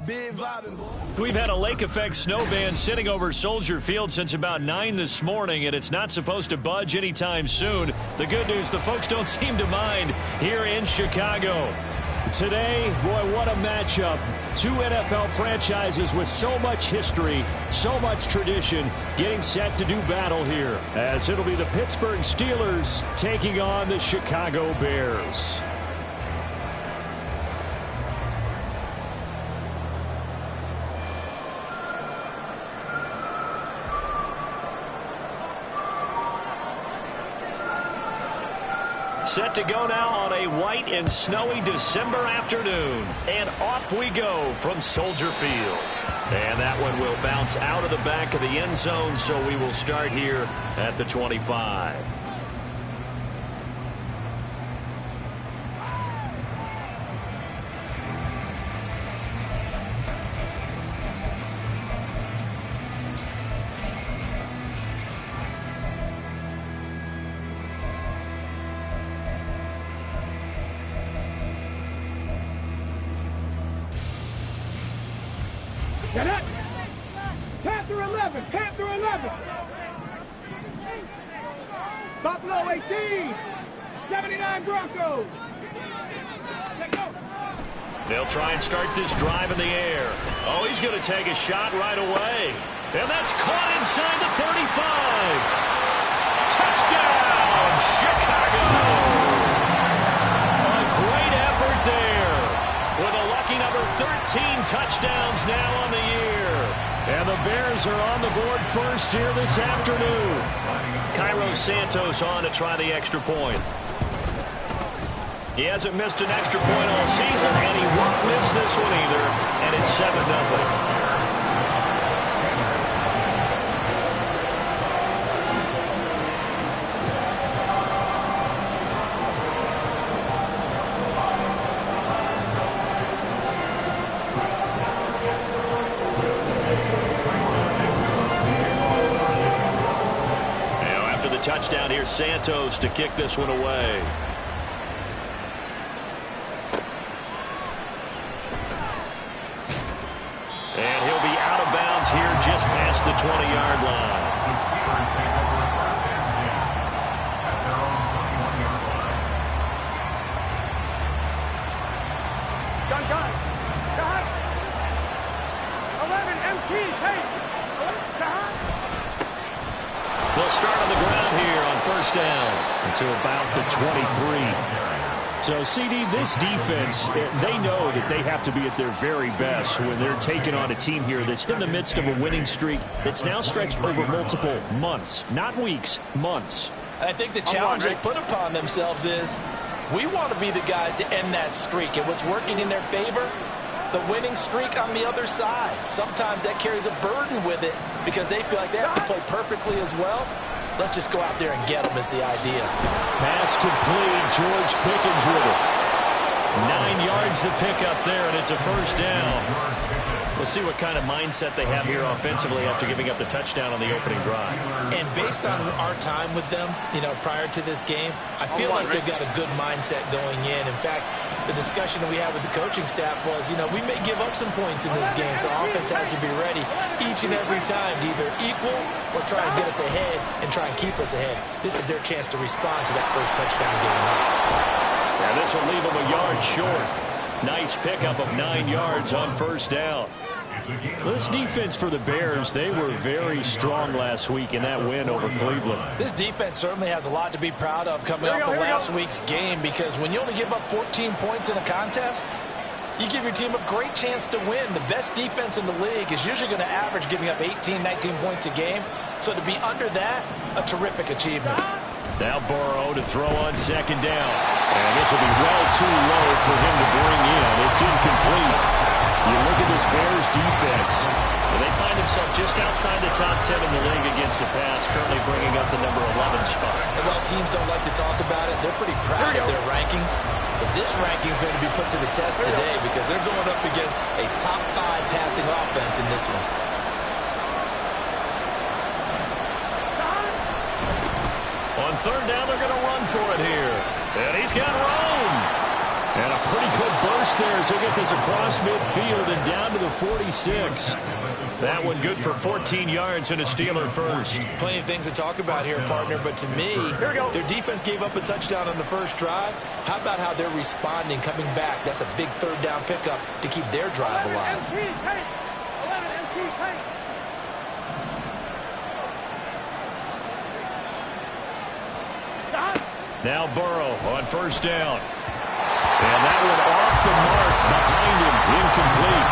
Big vibing, boy. We've had a lake effect snow band sitting over Soldier Field since about 9 this morning, and it's not supposed to budge anytime soon. The good news, the folks don't seem to mind here in Chicago. Today, boy, what a matchup. Two NFL franchises with so much history, so much tradition, getting set to do battle here, as it'll be the Pittsburgh Steelers taking on the Chicago Bears. Set to go now on a white and snowy December afternoon. And off we go from Soldier Field. And that one will bounce out of the back of the end zone, so we will start here at the 25. Panther 11, Panther 11. Buffalo 18, 79 Broncos. Let's go. They'll try and start this drive in the air. Oh, he's going to take a shot right away. And that's caught inside the 35. Touchdown, Chicago. A great effort there. With a lucky number 13 touchdowns now on the year. And the Bears are on the board first here this afternoon. Cairo Santos on to try the extra point. He hasn't missed an extra point all season, and he won't miss this one either. And it's 7-0. Touchdown here, Santos to kick this one away. And he'll be out of bounds here just past the 20-yard line. Gun. 11 MT, hey. They'll start on the ground here on first down. To about the 23. So, CD, this defense, they know that they have to be at their very best when they're taking on a team here that's in the midst of a winning streak that's now stretched over multiple months, not weeks, months. I think the challenge they put upon themselves is we want to be the guys to end that streak. And what's working in their favor? The winning streak on the other side. Sometimes that carries a burden with it because they feel like they have to play perfectly as well. Let's just go out there and get them is the idea. Pass complete. George Pickens with it. 9 yards to pick up there, and it's a first down. We'll see what kind of mindset they have here offensively after giving up the touchdown on the opening drive. And based on our time with them, prior to this game, I feel like they've got a good mindset going in. In fact, the discussion that we had with the coaching staff was, we may give up some points in this game, so offense has to be ready each and every time to either equal or try and get us ahead and try and keep us ahead. This is their chance to respond to that first touchdown given up. And this will leave them a yard short. Nice pickup of 9 yards on first down. This defense for the Bears, they were very strong last week in that win over Cleveland. This defense certainly has a lot to be proud of coming off of last week's game, because when you only give up 14 points in a contest, you give your team a great chance to win. The best defense in the league is usually going to average giving up 18, 19 points a game. So to be under that, a terrific achievement. Now Burrow to throw on second down. And this will be well too low for him to bring in. It's incomplete. You look at this Bears defense, and they find themselves just outside the top 10 in the league against the pass, currently bringing up the number 11 spot. And while teams don't like to talk about it, they're pretty proud of their rankings. But this ranking is going to be put to the test today because they're going up against a top 5 passing offense in this one. On third down, they're going to run for it here. And he's got Rome. And a pretty good burst there as he'll get this across midfield and down to the 46. That one good for 14 yards and a Steeler first. Plenty of things to talk about here, partner, but to me, their defense gave up a touchdown on the first drive. How about how they're responding, coming back? That's a big third down pickup to keep their drive alive. 11 MT tank. Now Burrow on first down. And that one off the mark behind him, incomplete.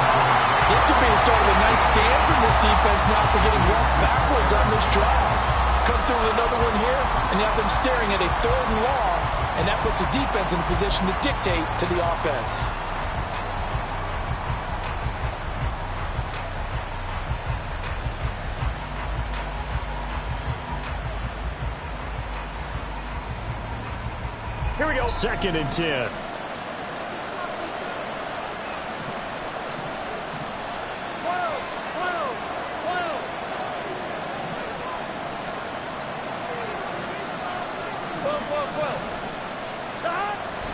This could be the start of a nice stand from this defense now for getting walked backwards on this drive. Come through with another one here, and you have them staring at a 3rd and long, and that puts the defense in a position to dictate to the offense. Here we go. 2nd and 10.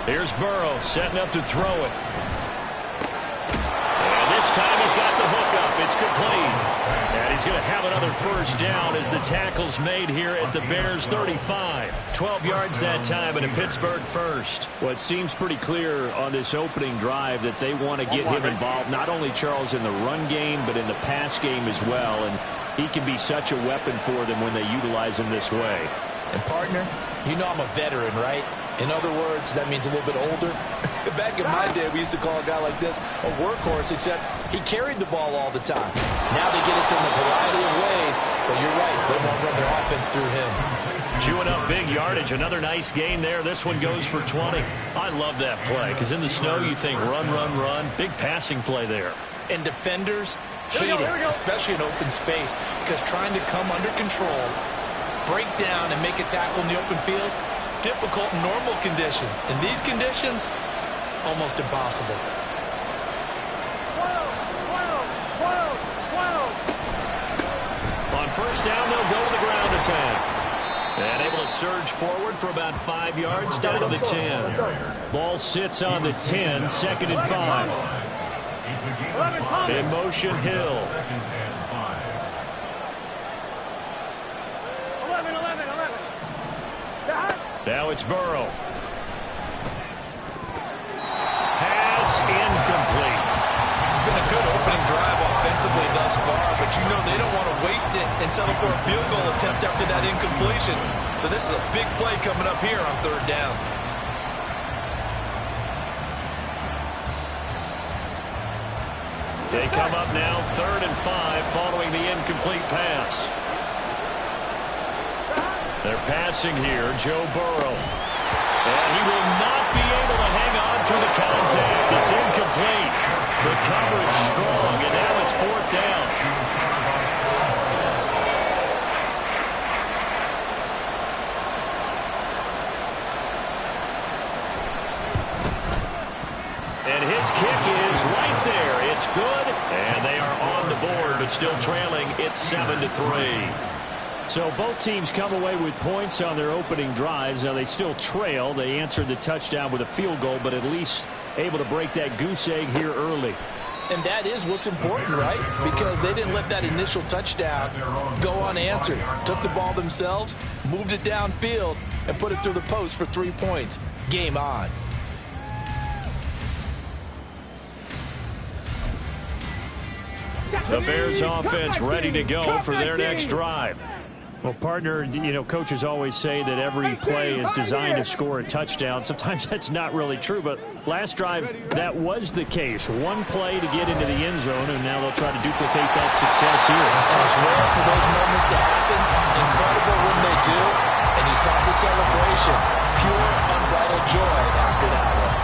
Here's Burrow setting up to throw it. And this time he's got the hook up. It's complete. And he's going to have another first down as the tackle's made here at the Bears 35. 12 yards that time and a Pittsburgh first. Well, it seems pretty clear on this opening drive that they want to get him involved, not only, Charles, in the run game, but in the pass game as well. And he can be such a weapon for them when they utilize him this way. And, partner, you know I'm a veteran, right? In other words, that means a little bit older. Back in my day, we used to call a guy like this a workhorse, except he carried the ball all the time. Now they get it to him in a variety of ways, but you're right, they won't run their offense through him. Chewing up big yardage. Another nice gain there. This one goes for 20. I love that play because in the snow you think run, run, run. Big passing play there. And defenders hate it, especially in open space, because trying to come under control, break down, and make a tackle in the open field, difficult in normal conditions. In these conditions, almost impossible. 12. On first down, they'll go to the ground attack. And able to surge forward for about 5 yards down to the 10. Ball sits on the 10, 2nd and 5. In motion, Hill. 11. Now it's Burrow. Pass incomplete. It's been a good opening drive offensively thus far, but you know they don't want to waste it and settle for a field goal attempt after that incompletion. So this is a big play coming up here on 3rd down. They come up now 3rd and 5 following the incomplete pass. They're passing here, Joe Burrow. And he will not be able to hang on through the contact. It's incomplete. The coverage strong, and now it's 4th down. And his kick is right there. It's good, and they are on the board, but still trailing. It's 7-3. So both teams come away with points on their opening drives. Now they still trail. They answered the touchdown with a field goal, but at least able to break that goose egg here early. And that is what's important, right? Because they didn't let that initial touchdown go unanswered. Took the ball themselves, moved it downfield, and put it through the post for 3 points. Game on. The Bears offense ready to go for their next drive. Well, partner, you know, coaches always say that every play is designed to score a touchdown. Sometimes that's not really true, but last drive, that was the case. One play to get into the end zone, and now they'll try to duplicate that success here. And it's rare for those moments to happen. Incredible when they do. And you saw the celebration. Pure, unbridled joy after that one.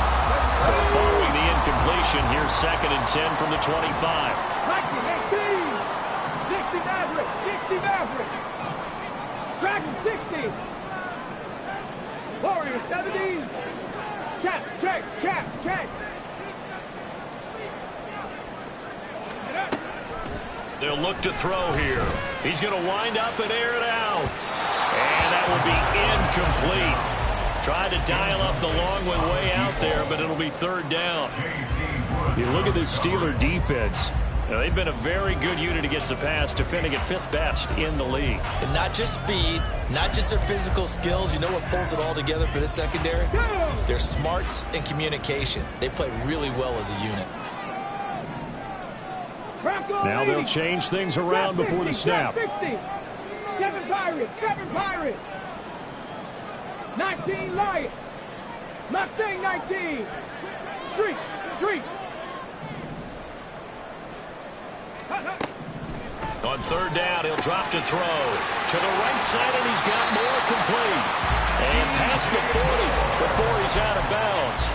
So following the incompletion, here's 2nd and 10 from the 25. 60 Maverick. Dragon 60. Warrior 70. Check. They'll look to throw here. He's going to wind up and air it out. And that will be incomplete. Tried to dial up the long one way out there, but it'll be third down. You look at this Steeler defense. They've been a very good unit against the pass, defending at 5th best in the league. And not just speed, not just their physical skills. You know what pulls it all together for this secondary? Their smarts and communication. They play really well as a unit. Now they'll change things around before the snap. 7 Pirates. 19 Lions. Mustang 19. Street. On third down, he'll drop to throw. To the right side, and he's got more complete. And past the 40 before he's out of bounds.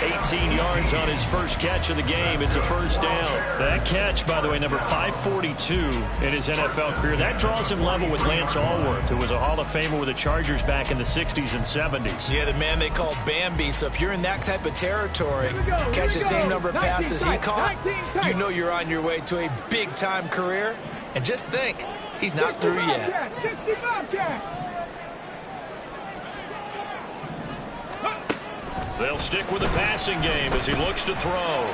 18 yards on his first catch of the game. It's a first down. That catch, by the way, number 542 in his NFL career. That draws him level with Lance Allworth, who was a Hall of Famer with the Chargers back in the 60s and 70s. Yeah, the man they called Bambi. So if you're in that type of territory, catch the same number of passes he caught, you know you're on your way to a big-time career. And just think, he's not through yet. 65 They'll stick with the passing game as he looks to throw. Throw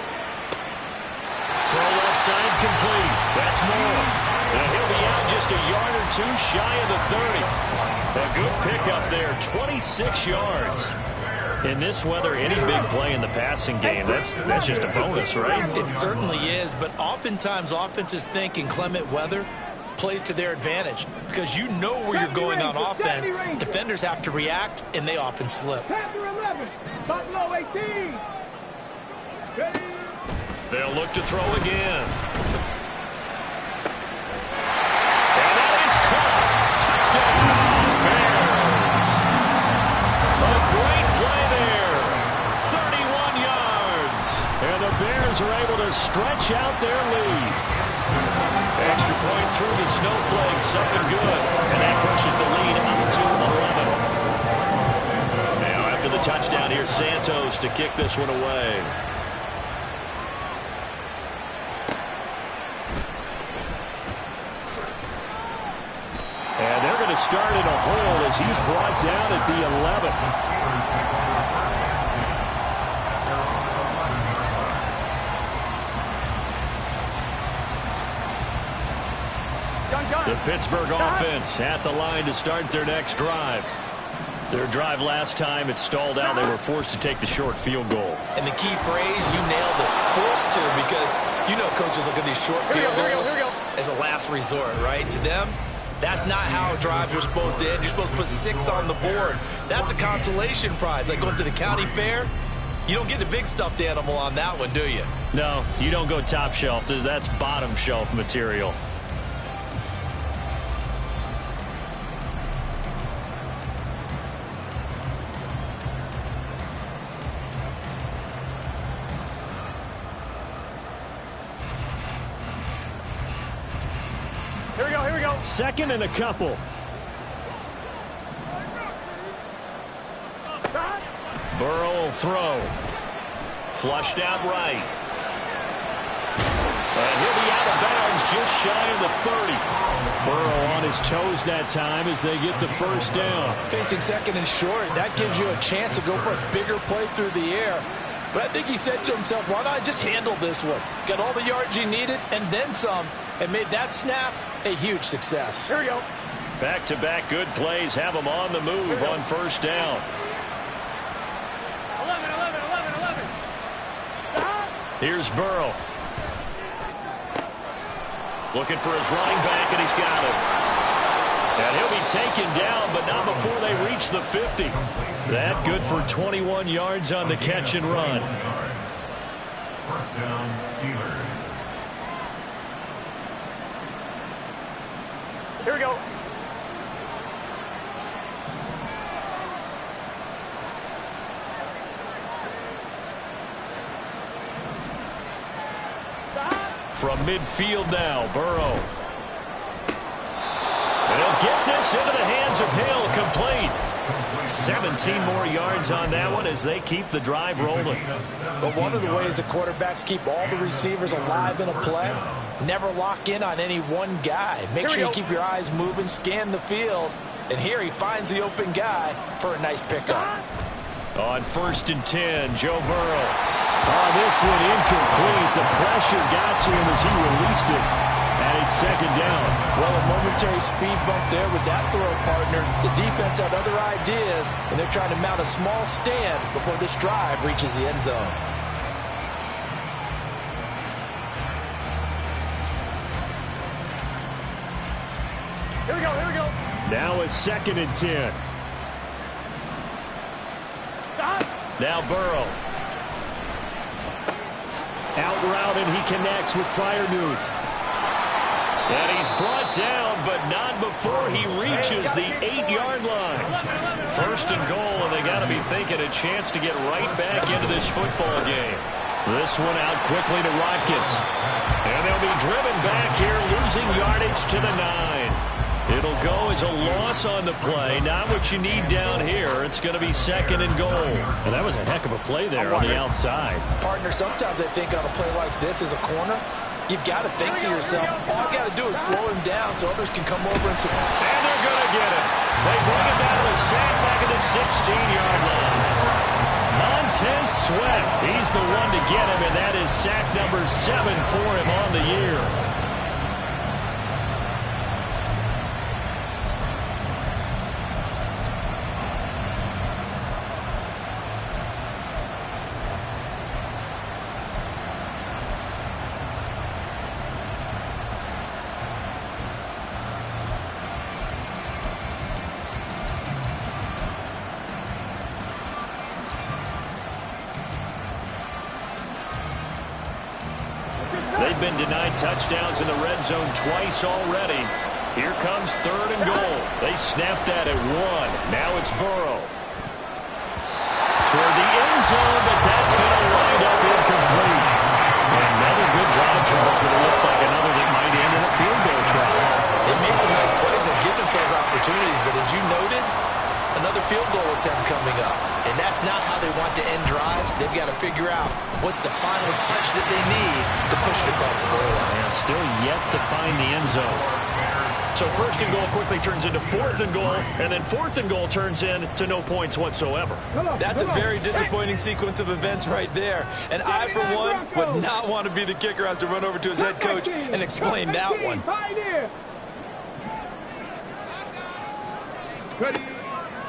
left side complete. That's more. And he'll be out just a yard or two shy of the 30. A good pickup there, 26 yards. In this weather, any big play in the passing game, that's just a bonus, right? It certainly is, but oftentimes offenses think in clement weather plays to their advantage because you know where you're going on offense. Defenders have to react, and they often slip. Panther 11. Buffalo 18. Ready. They'll look to throw again. And that is caught. Touchdown, Bears. A great play there. 31 yards. And the Bears are able to stretch out their lead. Extra point through the snowflakes, something good. And that pushes the lead up to 11. Now after the touchdown, here's Santos to kick this one away. And they're going to start in a hole as he's brought down at the 11. The Pittsburgh offense at the line to start their next drive. Their drive last time, it stalled out. They were forced to take the short field goal. And the key phrase, you nailed it, forced to, because you know coaches look at these short field goals as a last resort, right? To them, that's not how drives are supposed to end. You're supposed to put 6 on the board. That's a consolation prize. Like going to the county fair, you don't get the big stuffed animal on that one, do you? No, you don't go top shelf. That's bottom shelf material. Here we go. Second and a couple. Burrow will throw. Flushed out right. And he'll be out of bounds just shy of the 30. Burrow on his toes that time as they get the first down. Facing second and short, that gives you a chance to go for a bigger play through the air. But I think he said to himself, why not just handle this one? Got all the yards you needed and then some, and made that snap a huge success. Here we go. Back-to-back good plays have him on the move on first down. 11. Here's Burrow. Looking for his running back, and he's got him. And he'll be taken down, but not before they reach the 50. That good for 21 yards on the catch and run. First down, Steelers. Here we go. From midfield now, Burrow. And he'll get this into the hands of Hill, complete. 17 more yards on that one as they keep the drive rolling. But one of the ways the quarterbacks keep all the receivers alive in a play, never lock in on any one guy. Make sure you keep your eyes moving, scan the field, And here he finds the open guy for a nice pickup. On 1st and 10, Joe Burrow. Oh, this one incomplete. The pressure got to him as he released it. And it's 2nd down. Well, a momentary speed bump there with that throw, partner. The defense had other ideas, and they're trying to mount a small stand before this drive reaches the end zone. Here we go, here we go. Now a 2nd and 10. Stop. Now Burrow. Out route, and he connects with Freiermuth. And he's brought down, but not before he reaches the 8-yard line. 1st and goal, and they got to be thinking a chance to get right back into this football game. This one out quickly to Watkins. And they'll be driven back here, losing yardage to the 9. It'll go as a loss on the play. Not what you need down here. It's going to be 2nd and goal. And that was a heck of a play there on the outside. Partner, sometimes I think on a play like this as a corner, you've got to think to yourself, all I got to do is slow him down so others can come over and support. And they're going to get it. They bring it down to a sack back at the 16-yard line. Montez Sweat, he's the one to get him, and that is sack number 7 for him on the year. They've been denied touchdowns in the red zone twice already. Here comes 3rd and goal. They snapped that at 1. Now it's Burrow. Toward the end zone, but that's going to wind up incomplete. Another good drive, Charles, but it looks like another that might end in a field goal try. They made some nice plays that give themselves opportunities, but as you noted, another field goal attempt coming up. And that's not how they want to end drives. They've got to figure out what's the final touch that they need to push it across the goal line. Yeah, still yet to find the end zone. So 1st and goal quickly turns into 4th and goal, and then 4th and goal turns into no points whatsoever. That's a very disappointing sequence of events right there. And I, for one, would not want to be the kicker has to run over to his head coach and explain that one.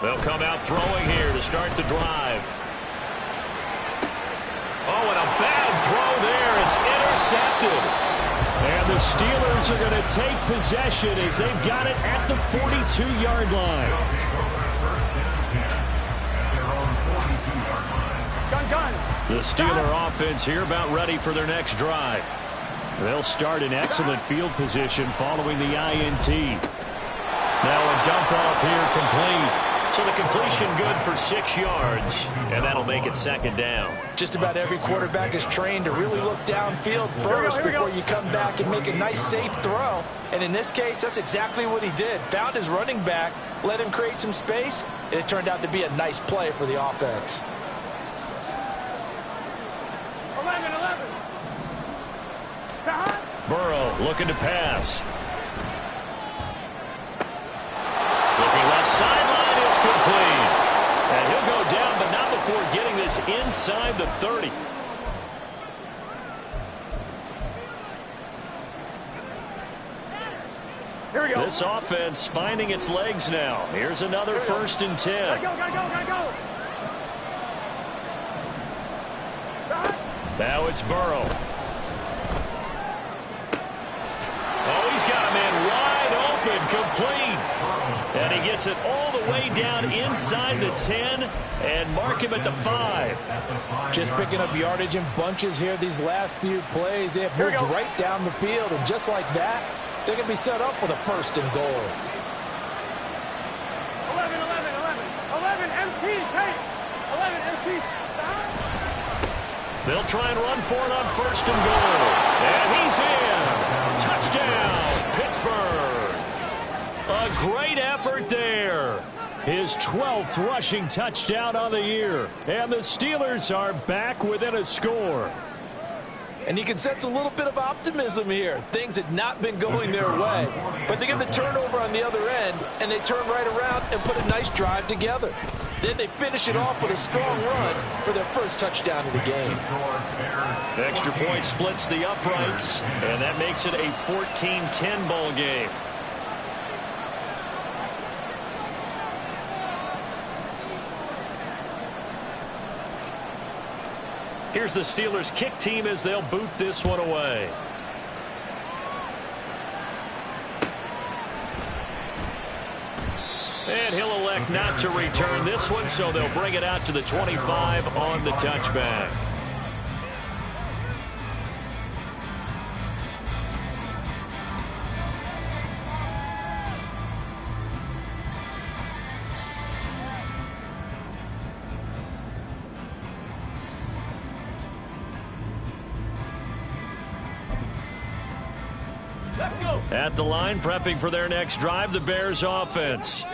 They'll come out throwing here to start the drive. Oh, and a bad throw there. It's intercepted. And the Steelers are going to take possession as they've got it at the 42-yard line. The Steeler offense here about ready for their next drive. They'll start in excellent field position following the INT. Now a dump off here complete. So the completion good for 6 yards, and that'll make it 2nd down. Just about every quarterback is trained to really look downfield first before you come back and make a nice, safe throw. And in this case, that's exactly what he did. Found his running back, let him create some space, and it turned out to be a nice play for the offense. 11. Burrow looking to pass. Looking left sideline, it's complete. And he'll go down, but not before getting this inside the 30. Here we go. This offense finding its legs now. Here's another 1st and 10. Gotta go. Now it's Burrow. Oh, he's got a man wide open, complete. And he gets it all the way down inside the 10 and mark him at the 5. Just picking up yardage in bunches here these last few plays. They have moved right down the field, and just like that, they're going to be set up with a 1st and goal. 11 MT, take. 11 MT. They'll try and run for it on 1st and goal. And he's in. Touchdown, Pittsburgh. A great effort there. His 12th rushing touchdown on the year. And the Steelers are back within a score. And you can sense a little bit of optimism here. Things had not been going their way. But they get the turnover on the other end, and they turn right around and put a nice drive together. Then they finish it off with a strong run for their first touchdown of the game. Extra point splits the uprights, and that makes it a 14-10 ball game. Here's the Steelers' kick team as they'll boot this one away. And he'll elect not to return this one, so they'll bring it out to the 25 on the touchback. At the line, prepping for their next drive, the Bears offense.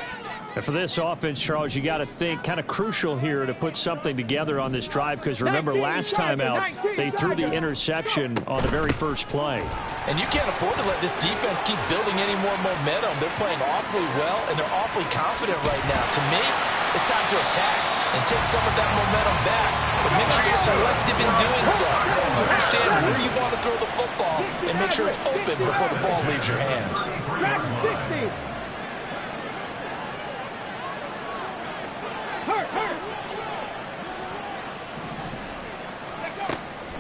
And for this offense, Charles, you got to think kind of crucial here to put something together on this drive, because remember last time out they threw the interception on the very first play. And you can't afford to let this defense keep building any more momentum. They're playing awfully well, and they're awfully confident right now. To me, it's time to attack and take some of that momentum back. But make sure you're selective in doing so. Understand where you want to throw the football and make sure it's open before the ball leaves your hands.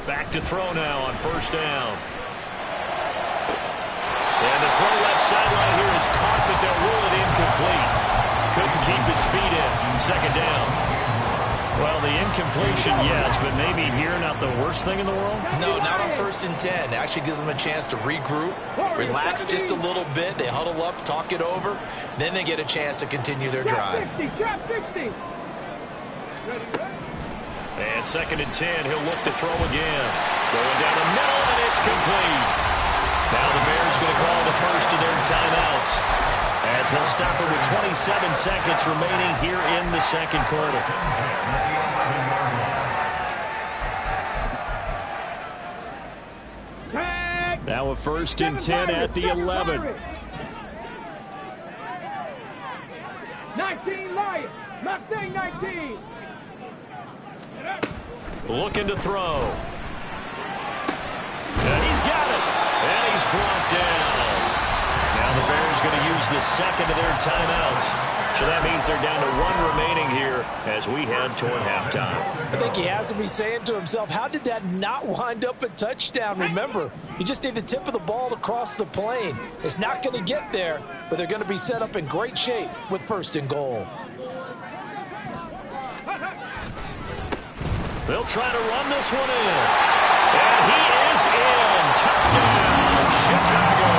Back to throw now on first down. And the throw left sideline here is caught, but they'll rule it incomplete. Couldn't keep his feet in. Second down. Well, the incompletion, yes, but maybe here not the worst thing in the world? No, not on 1st and 10. It actually gives them a chance to regroup, relax just a little bit. They huddle up, talk it over. Then they get a chance to continue their drive. And 2nd and 10, he'll look to throw again. Going down the middle, and it's complete. Now the Bears going to call the first of their timeouts, as they'll stop it with 27 seconds remaining here in the second quarter. Now a 1st and 10 at the 11. 19 Lions. Not saying 19. Looking to throw. And he's got it. And he's brought down. Now the Bears going to use the second of their timeouts. So that means they're down to 1 remaining here as we head toward halftime. I think he has to be saying to himself, how did that not wind up a touchdown? Remember, you just need the tip of the ball to cross the plane. It's not going to get there, but they're going to be set up in great shape with 1st and goal. They'll try to run this one in. And he is in. Touchdown, Chicago.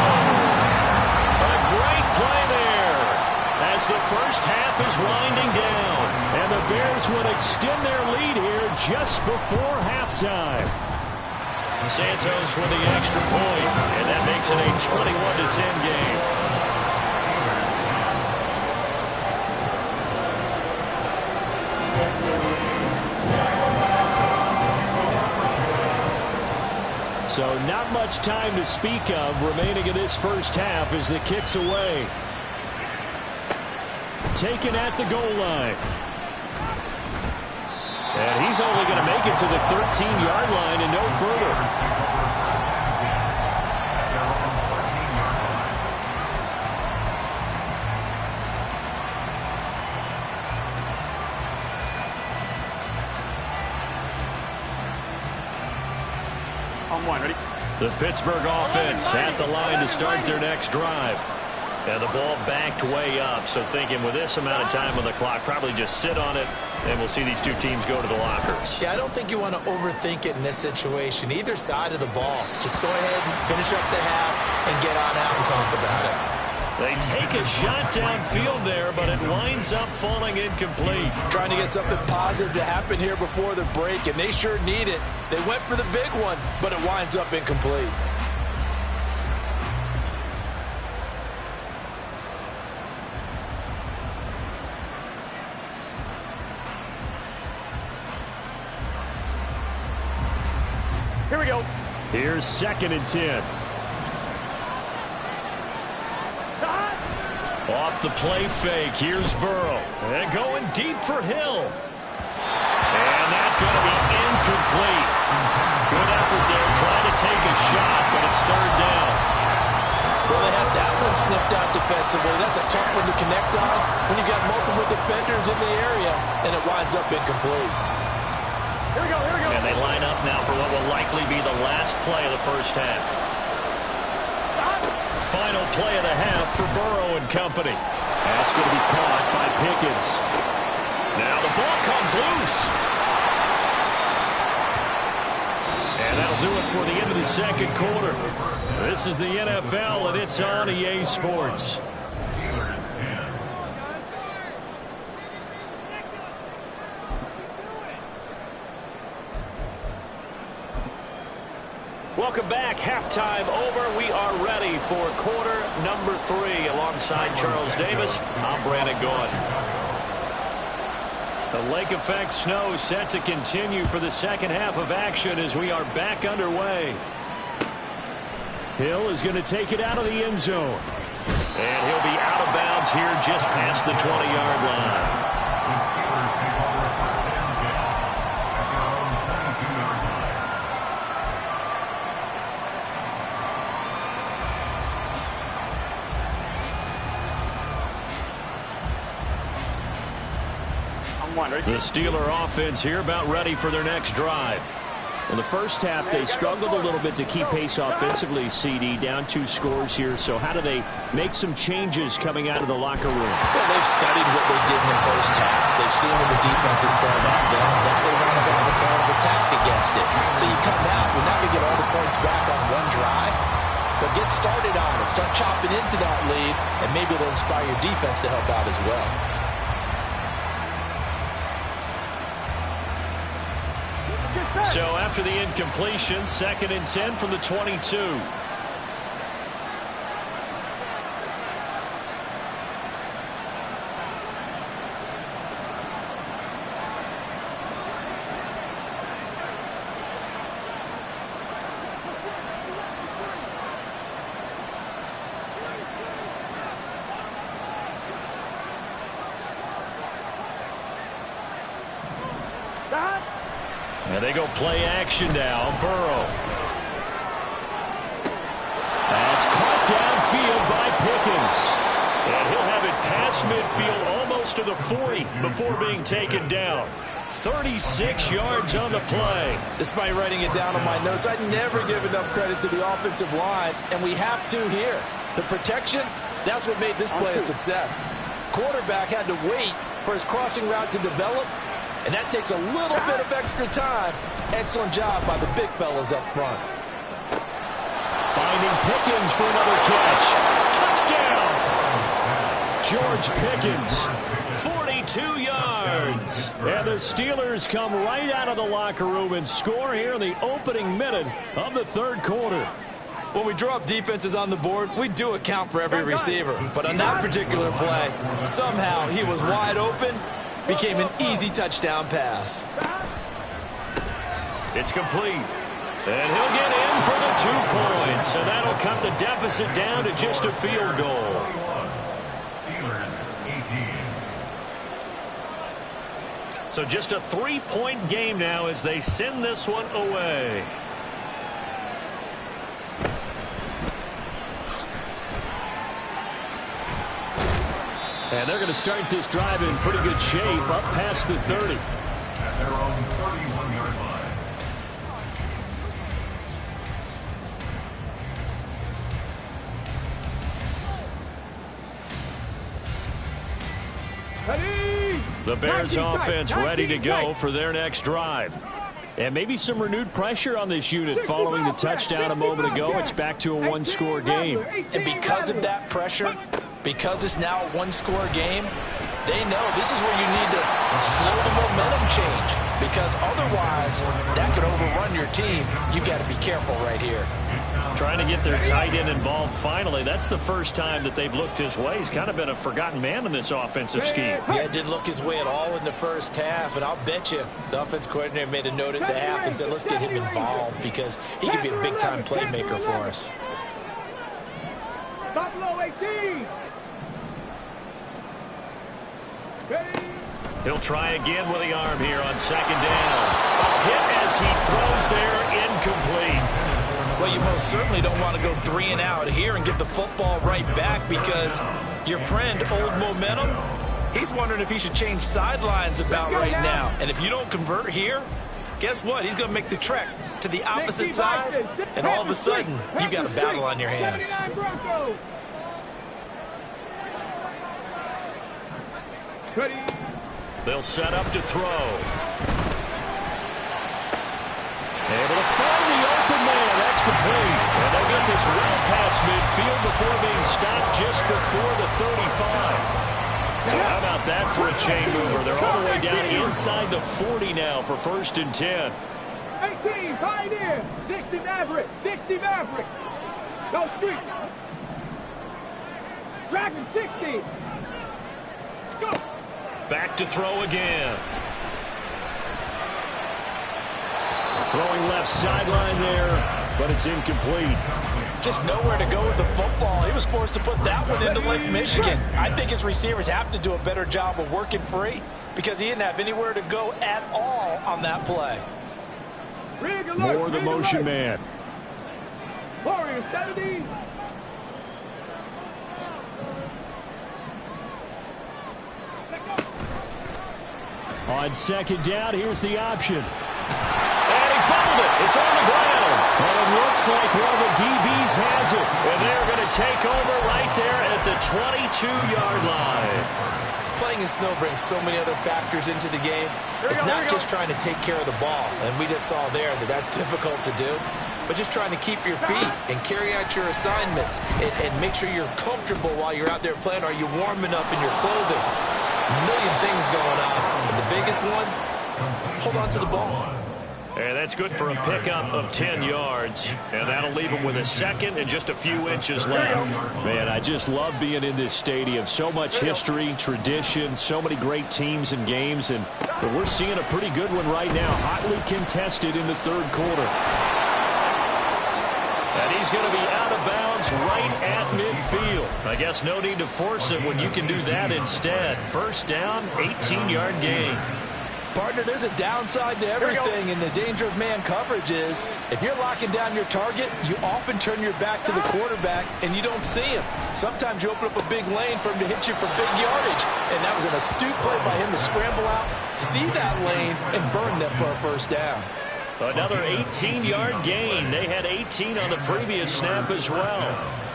A great play there as the first half is winding down. And the Bears will extend their lead here just before halftime. Santos with the extra point, and that makes it a 21-10 game. So not much time to speak of remaining in this first half as the kick's away. Taken at the goal line. And he's only going to make it to the 13-yard line and no further. The Pittsburgh offense at the line to start their next drive. And the ball backed way up, so thinking with this amount of time on the clock, probably just sit on it, and we'll see these two teams go to the lockers. Yeah, I don't think you want to overthink it in this situation. Either side of the ball. Just go ahead and finish up the half and get on out and talk about it. They take a shot downfield there, but it winds up falling incomplete. Trying to get something positive to happen here before the break, and they sure need it. They went for the big one, but it winds up incomplete. Here we go. Here's 2nd and 10. Off the play fake. Here's Burrow. And going deep for Hill. And that's going to be incomplete. Good effort there, trying to take a shot, but it's 3rd down. Well, they have that one snipped out defensively. That's a tough one to connect on when you've got multiple defenders in the area, and it winds up incomplete. Here we go. And they line up now for what will likely be the last play of the first half. Final play of the half for Burrow and company. That's going to be caught by Pickens. Now the ball comes loose. And that'll do it for the end of the 2nd quarter. This is the NFL, and it's on EA Sports. Welcome back. Halftime over. We are ready for quarter number 3. Alongside Charles Davis, I'm Brandon Gaudin. The lake effect snow set to continue for the 2nd half of action as we are back underway. Hill is going to take it out of the end zone. And he'll be out of bounds here just past the 20-yard line. The Steeler offense here about ready for their next drive. In the first half, they struggled a little bit to keep pace offensively, CD, down 2 scores here. So how do they make some changes coming out of the locker room? Well, they've studied what they did in the first half. They've seen what the defense is throwing at them, and then they want to have a plan of attack against it. So you come out, you're not going to get all the points back on one drive, but get started on it. Start chopping into that lead, and maybe it'll inspire your defense to help out as well. So after the incompletion, 2nd and 10 from the 22. And they go play action now. Burrow. That's caught downfield by Pickens. And he'll have it past midfield almost to the 40 before being taken down. 36 yards on the play. Despite writing it down on my notes, I never give enough credit to the offensive line, and we have to here. The protection, that's what made this play a success. Quarterback had to wait for his crossing route to develop, and that takes a little bit of extra time. Excellent job by the big fellas up front. Finding Pickens for another catch. Touchdown! George Pickens, 42 yards. And the Steelers come right out of the locker room and score here in the opening minute of the 3rd quarter. When we draw up defenses on the board, we do account for every receiver. But on that particular play, somehow he was wide open. Became an easy touchdown pass. It's complete. And he'll get in for the 2 points. And that'll cut the deficit down to just a field goal. Steelers 18. So just a 3-point game now as they send this one away. And they're going to start this drive in pretty good shape up past the 30. At their own 31-yard line. The Bears offense ready to go for their next drive. And maybe some renewed pressure on this unit following the touchdown a moment ago. It's back to a 1-score game. And because of that pressure, because it's now a 1-score game, they know this is where you need to slow the momentum change, because otherwise that could overrun your team. You've got to be careful right here. It's now Trying to get their tight end involved finally. That's the first time that they've looked his way. He's kind of been a forgotten man in this offensive scheme. Yeah, didn't look his way at all in the first half, and I'll bet you the offense coordinator made a note at the half and said, let's get him involved because he could be a big-time playmaker for us. Stop low, 18. He'll try again with the arm here on second down. A hit as he throws there, incomplete. Well, you most certainly don't want to go 3 and out here and get the football right back because your friend, Old Momentum, he's wondering if he should change sidelines about right now. And if you don't convert here, guess what? He's going to make the trek to the opposite side, and all of a sudden, you've got a battle on your hands. They'll set up to throw. Able to find the open man. That's complete. And they'll get this well past midfield before being stopped just before the 35. So how about that for a chain mover? They're all the way down inside the 40 now for 1st and 10. 18, Pioneer. 60 Maverick. 60 Maverick. Go street. Dragon 60. Go. Back to throw again. Throwing left sideline there, but it's incomplete. Just nowhere to go with the football. He was forced to put that one into Lake Michigan. I think his receivers have to do a better job of working free because he didn't have anywhere to go at all on that play. More the motion man. Warrior 70. On second down, here's the option. And he fumbled it. It's on the ground. And it looks like one of the DBs has it. And they're going to take over right there at the 22-yard line. Playing in snow brings so many other factors into the game. It's not just trying to take care of the ball, and we just saw there that that's difficult to do, but just trying to keep your feet and carry out your assignments and make sure you're comfortable while you're out there playing. Are you warm enough in your clothing? A million things going on, but the biggest one, hold on to the ball. And that's good for a pickup of 10 yards. And that'll leave him with a second and just a few inches left. Man, I just love being in this stadium. So much history, tradition, so many great teams and games. And we're seeing a pretty good one right now. Hotly contested in the third quarter. And he's going to be out of bounds right at midfield. I guess no need to force it when you can do that instead. First down, 18-yard gain. Partner, there's a downside to everything, and the danger of man coverage is if you're locking down your target, you often turn your back to the quarterback and you don't see him. Sometimes you open up a big lane for him to hit you for big yardage, and that was an astute play by him to scramble out, see that lane, and burn them for a first down. Another 18-yard gain. They had 18 on the previous snap as well.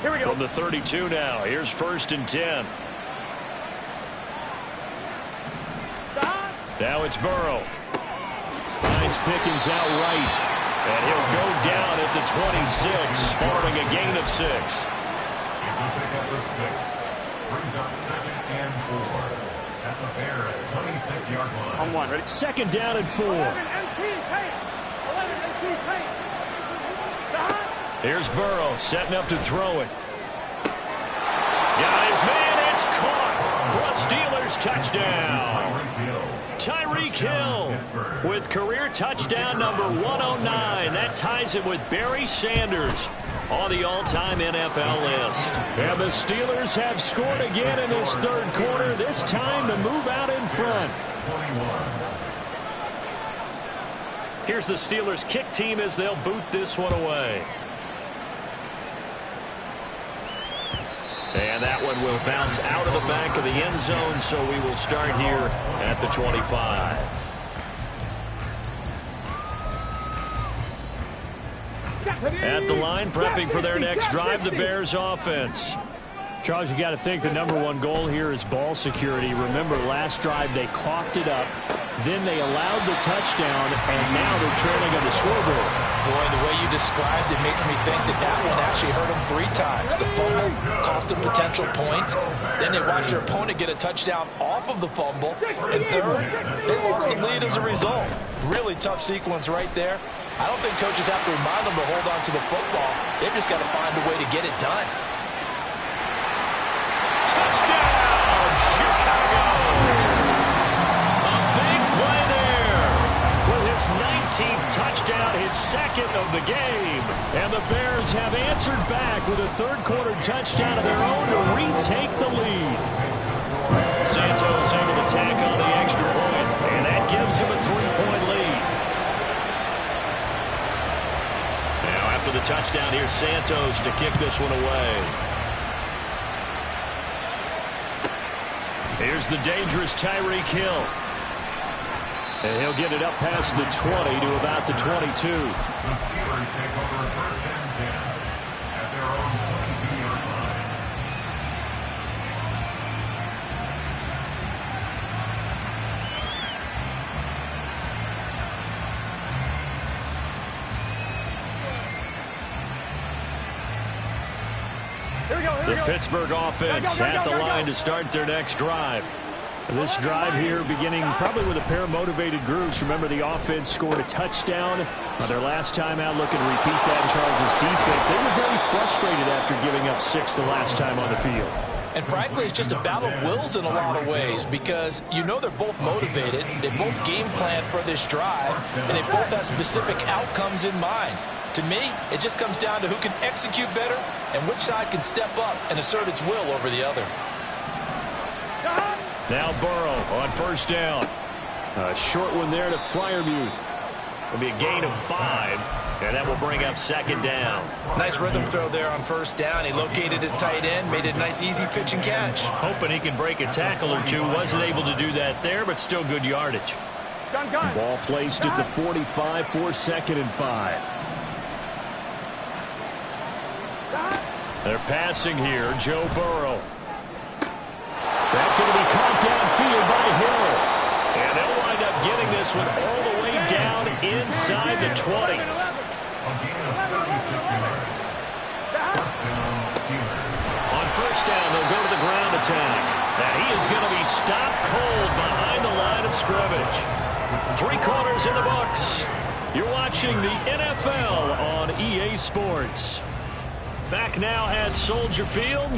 Here we go. From the 32 now. Here's 1st and 10. Now it's Burrow. Finds Pickens out right. And he'll go down at the 26, farming a gain of 6. It's a pickup of 6. Brings up 2nd and 4. At the Bears' 26-yard line. On one, ready? 2nd down and 4. 11 18 paint. 11 18 paint. Here's Burrow setting up to throw it. Got his man. It's caught for a Steelers touchdown. Tyreek Hill with career touchdown number 109. That ties him with Barry Sanders on the all-time NFL list. And the Steelers have scored again in this third quarter, this time to move out in front. Here's the Steelers kick team as they'll boot this one away. And that one will bounce out of the back of the end zone, so we will start here at the 25. At the line, prepping for their next drive, the Bears offense. Charles, you got to think the #1 goal here is ball security. Remember, last drive they coughed it up, then they allowed the touchdown, and now they're trailing on the scoreboard. Boy, the way you described it makes me think that that one actually hurt them 3 times. The fumble cost them potential points. Then they watched their opponent get a touchdown off of the fumble. And third, they lost the lead as a result. Really tough sequence right there. I don't think coaches have to remind them to hold on to the football. They've just got to find a way to get it done. Touchdown, Chicago! A big play there. With his 19th touchdown, his second of the game. And the Bears have answered back with a third-quarter touchdown of their own to retake the lead. Santos able to tack on the extra point, and that gives him a 3-point lead. Now after the touchdown, here's Santos to kick this one away. Here's the dangerous Tyreek Hill. And he'll get it up past the 20 to about the 22. The Steelers take over first and 10 at their own 22-yard line. The Pittsburgh offense at the line to start their next drive. This drive here beginning probably with a pair of motivated groups. Remember, the offense scored a touchdown on their last time out. Looking to repeat that in Charles' defense. They were very frustrated after giving up 6 the last time on the field. And frankly, it's just a battle of wills in a lot of ways because you know they're both motivated. They both game plan for this drive, and they both have specific outcomes in mind. To me, it just comes down to who can execute better and which side can step up and assert its will over the other. Now Burrow on first down. A short one there to Freiermuth. It'll be a gain of 5, and that will bring up second down. Nice rhythm throw there on first down. He located his tight end, made it a nice easy pitch and catch. Hoping he can break a tackle or two. Wasn't able to do that there, but still good yardage. Ball placed at the 45 for second and 5. They're passing here, Joe Burrow. That's going to be caught downfield by Hill. And they'll wind up getting this one all the way down inside the 20. A gain of 36 yards. First down, Steelers. On first down, they'll go to the ground attack. And he is going to be stopped cold behind the line of scrimmage. 3 quarters in the books. You're watching the NFL on EA Sports. Back now at Soldier Field.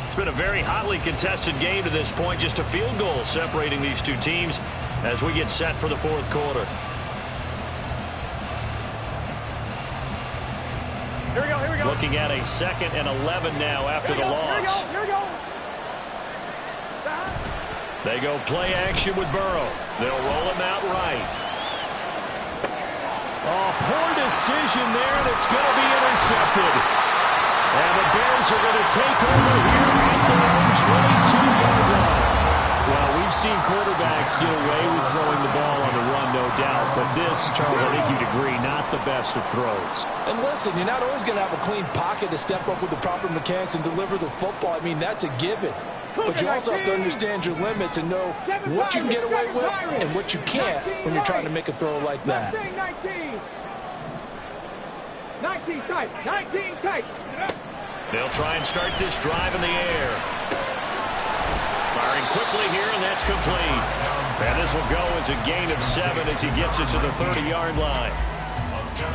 It's been a very hotly contested game to this point. Just a field goal separating these two teams as we get set for the fourth quarter. Here we go. Looking at a 2nd and 11 now after the loss. Here we go. They go play action with Burrow. They'll roll him out right. Oh, poor decision there, and it's going to be intercepted. And the Bears are going to take over here at their own 22-yard line. Well, we've seen quarterbacks get away with throwing the ball on the run, no doubt. But this, Charles, I think you'd agree, not the best of throws. And listen, you're not always going to have a clean pocket to step up with the proper mechanics and deliver the football. I mean, that's a given. But you also have to understand your limits and know what you can get away with and what you can't when you're trying to make a throw like that. 19 tight. They'll try and start this drive in the air. Firing quickly here, and that's complete. And this will go as a gain of 7 as he gets it to the 30-yard line.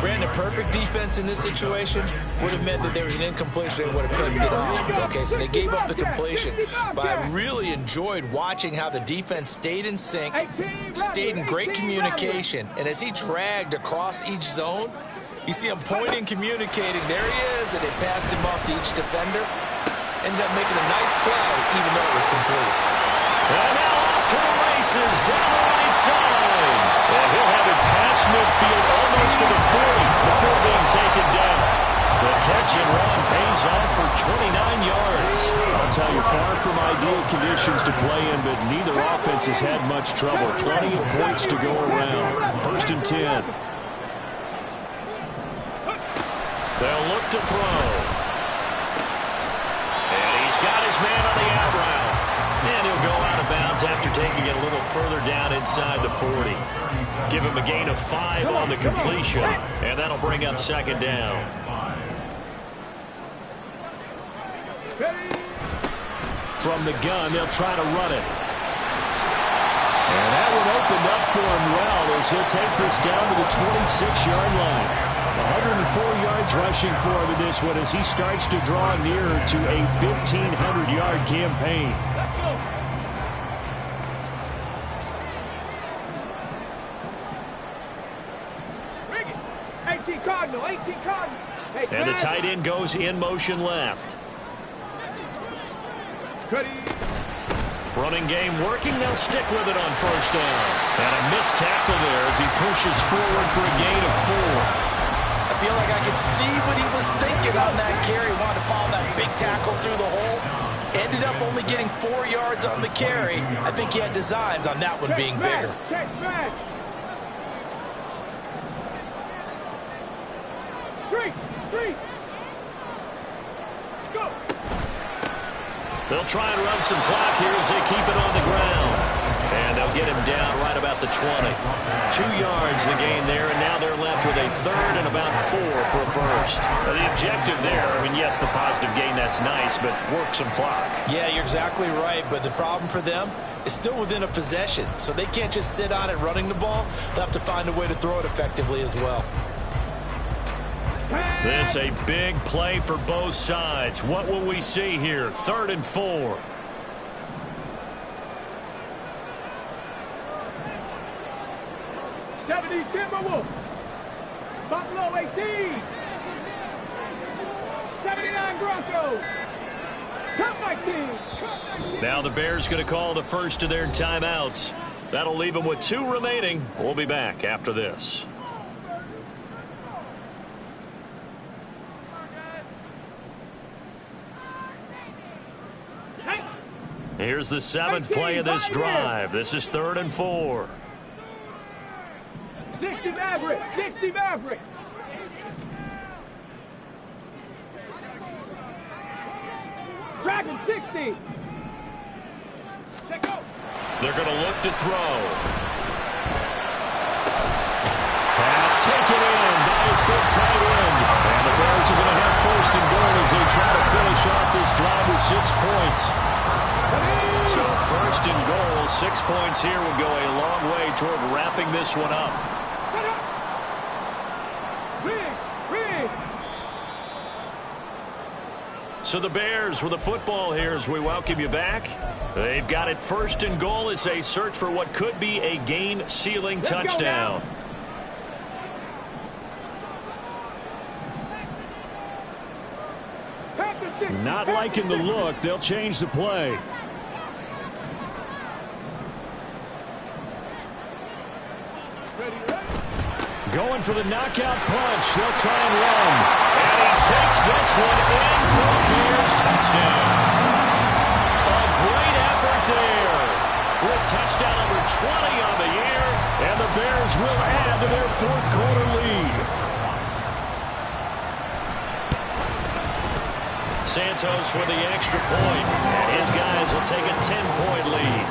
Brandon, perfect defense in this situation would have meant that there was an incompletion. They would have picked it off. Okay, so they gave up the completion. But I really enjoyed watching how the defense stayed in sync, stayed in great communication. And as he dragged across each zone, you see him pointing, communicating. There he is, and they passed him off to each defender. Ended up making a nice play, even though it was complete. And now off to the races, down the right side. And he'll have it past midfield, almost to the 40, before being taken down. The catch and run pays off for 29 yards. I'll tell you, far from ideal conditions to play in, but neither offense has had much trouble. Plenty of points to go around. First and 10. They'll look to throw. And he's got his man on the out route. And he'll go out of bounds after taking it a little further down inside the 40. Give him a gain of 5 on the completion. And that'll bring up second down. From the gun, they'll try to run it. And that one opened up for him well as he'll take this down to the 26-yard line. 104 yards rushing for him in this one as he starts to draw nearer to a 1,500-yard campaign. And the tight end goes in motion left. Running game working. They'll stick with it on first down. And a missed tackle there as he pushes forward for a gain of 4. I feel like I could see what he was thinking on that carry. Wanted to follow that big tackle through the hole. Ended up only getting 4 yards on the carry. I think he had designs on that one being bigger. Go. They'll try and run some clock here as they keep it on the ground. And they'll get him down right about the 20. 2 yards the gain there, and now they're left with a third and about 4 for a first. Now, the objective there, I mean, yes, the positive gain, that's nice, but work some clock. Yeah, you're exactly right, but the problem for them is still within a possession, so they can't just sit on it running the ball. They'll have to find a way to throw it effectively as well. This a big play for both sides. What will we see here? 3rd and 4. Timberwolves. Buffalo 18. 79 Broncos. Cut my team. Now the Bears going to call the first of their timeouts. That'll leave them with 2 remaining. We'll be back after this. Here's the 7th play of this drive. This is 3rd and 4. 60 Maverick. 60 Maverick. Dragon 60. Check out. They're going to look to throw. Pass taken in by his big tight end. And the Bears are going to have 1st and goal as they try to finish off this drive with 6 points. So 1st and goal, 6 points here will go a long way toward wrapping this one up. So the Bears with the football here as we welcome you back. They've got it 1st and goal as they search for what could be a game-sealing touchdown. Not liking the look. They'll change the play. Going for the knockout punch. They'll try and run. And he takes this one in for a Bears touchdown. A great effort there. With touchdown number 20 on the year. And the Bears will add to their 4th quarter lead. Santos with the extra point. And his guys will take a 10-point lead.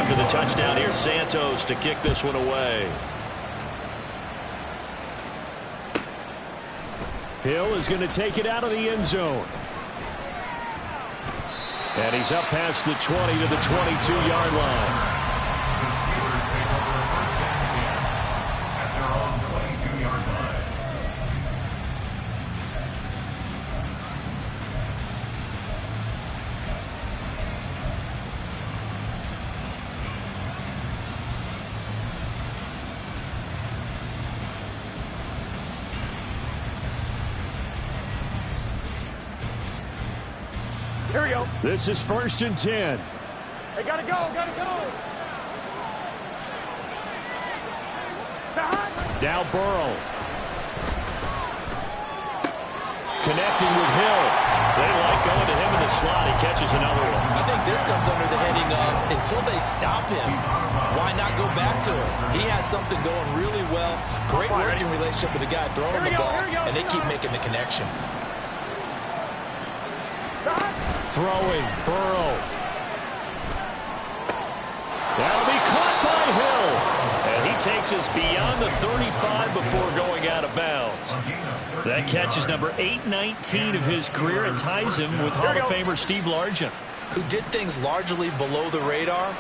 After the touchdown, here's Santos to kick this one away. Hill is going to take it out of the end zone. And he's up past the 20 to the 22-yard line. The Steelers take over a 1st down again at their own 22-yard line. Here we go. This is 1st and 10. They gotta go, gotta go. Now Burrow. Connecting with Hill. They like going to him in the slot. He catches another one. I think this comes under the heading of until they stop him, why not go back to it? He has something going really well. Great working relationship with the guy throwing the ball, and they keep making the connection. Throwing, Burrow. That'll be caught by Hill. And he takes us beyond the 35 before going out of bounds. That catch is number 819 of his career. It ties him with Hall of Famer Steve Largent. who did things largely below the radar?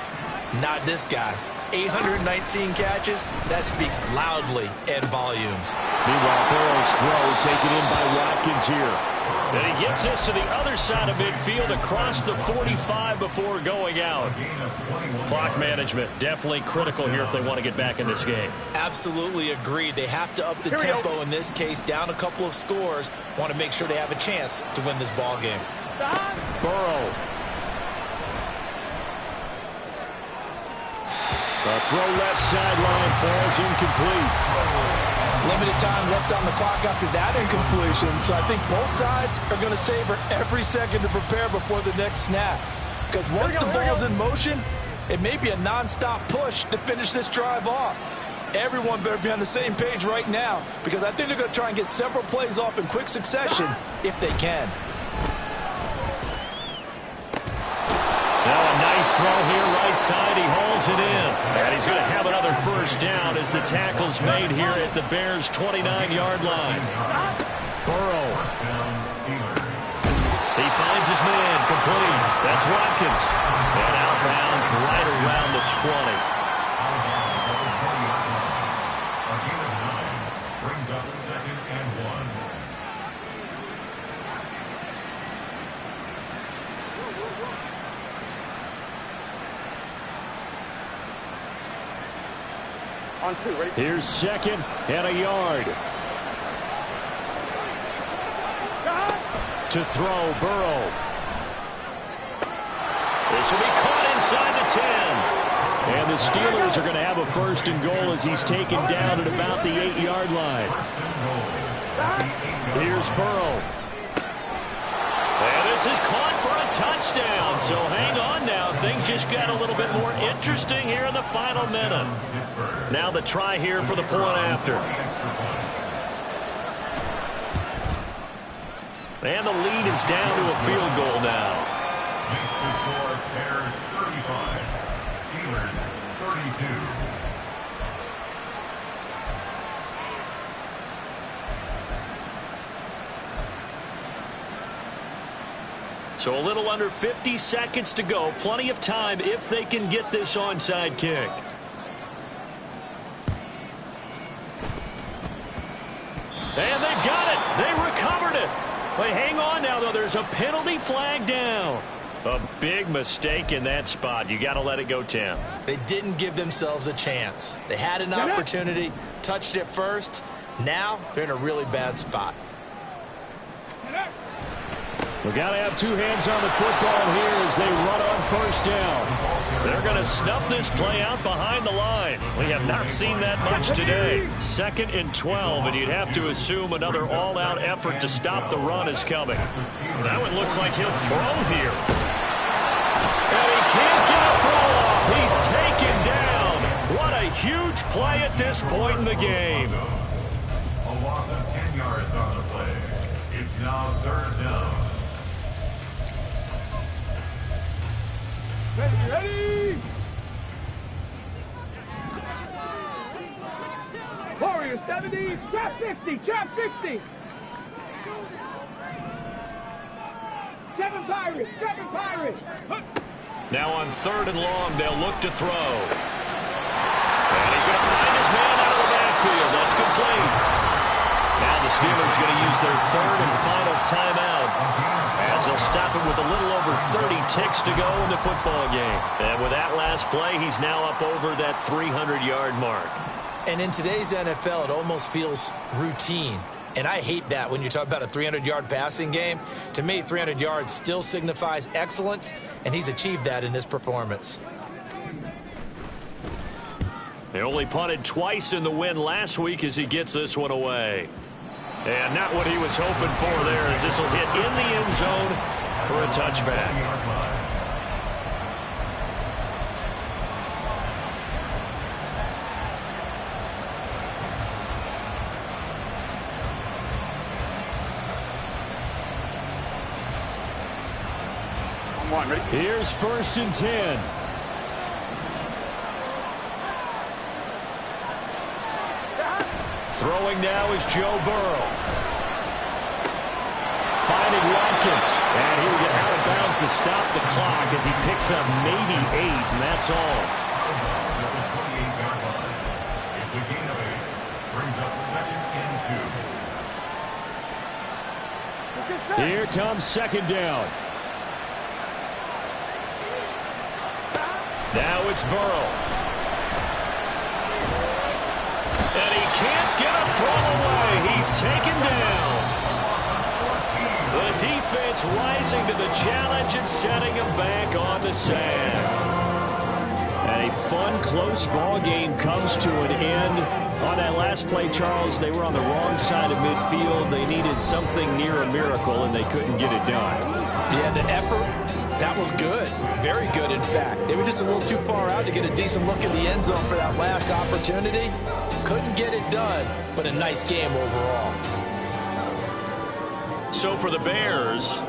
Not this guy. 819 catches, that speaks loudly in volumes. Meanwhile, Burrow's throw taken in by Watkins here. And he gets this to the other side of midfield across the 45 before going out. Clock management definitely critical here if they want to get back in this game. Absolutely agreed. They have to up the tempo in this case, down a couple of scores. Want to make sure they have a chance to win this ball game. Burrow. The throw left sideline falls incomplete. Limited time left on the clock after that incompletion, so I think both sides are going to savor every second to prepare before the next snap. Because once the ball's in motion, it may be a non-stop push to finish this drive off. Everyone better be on the same page right now, because I think they're going to try and get several plays off in quick succession if they can. Now a nice throw here, right side. He hauls it in. And he's going to have another first down as the tackle's made here at the Bears' 29-yard line. Burrow. He finds his man, complete. That's Watkins. And outbounds right around the 20. Brings up 2nd and 1. On 2, ready? Here's 2nd and a yard. To throw, Burrow. This will be caught inside the 10. And the Steelers are going to have a 1st and goal as he's taken down at about the 8-yard line. Here's Burrow. And this is caught for a touchdown. So hang on now. Things just got a little bit more interesting here in the final minute. Now the try here for the point after. And the lead is down to a field goal now. Makes the score Bears 35, Steelers 32. So a little under 50 seconds to go. Plenty of time if they can get this onside kick. And they've got it. They recovered it. But hang on now, though. There's a penalty flag down. A big mistake in that spot. You got to let it go, Tim. They didn't give themselves a chance. They had an opportunity, touched it first. Now they're in a really bad spot. We got to have two hands on the football here as they run on 1st down. They're going to snuff this play out behind the line. We have not seen that much today. 2nd and 12, and you'd have to assume another all-out effort to stop the run is coming. That one looks like he'll throw here. And he can't get a throw off. He's taken down. What a huge play at this point in the game. A loss of 10 yards on the play. It's now 3rd down. Ready? Warriors 70, trap 60, trap 60. 7 Pirates, 7 Pirates. Now on 3rd and long, they'll look to throw. And he's going to find his man out of the backfield. That's complete. Now the Steelers going to use their 3rd and final timeout as they'll stop it with a little over 30 ticks to go in the football game. And with that last play, he's now up over that 300-yard mark. And in today's NFL, it almost feels routine. And I hate that when you talk about a 300-yard passing game. To me, 300 yards still signifies excellence, and he's achieved that in this performance. They only punted twice in the win last week as he gets this one away. And not what he was hoping for there, as this will hit in the end zone for a touchback. Here's 1st and 10. Throwing now is Joe Burrow. Finding Watkins. And he will get out of bounds to stop the clock as he picks up maybe 8, and that's all. It's a gain of 8. Brings up 2nd and 2. Here comes 2nd down. Now it's Burrow. And he can't get a throw away. He's taken down. The defense rising to the challenge and setting him back on the sand. And a fun, close ball game comes to an end. On that last play, Charles, they were on the wrong side of midfield. They needed something near a miracle, and they couldn't get it done. Yeah, the effort, that was good. Very good, in fact. They were just a little too far out to get a decent look in the end zone for that last opportunity. Couldn't get it done, but a nice game overall. So for the Bears...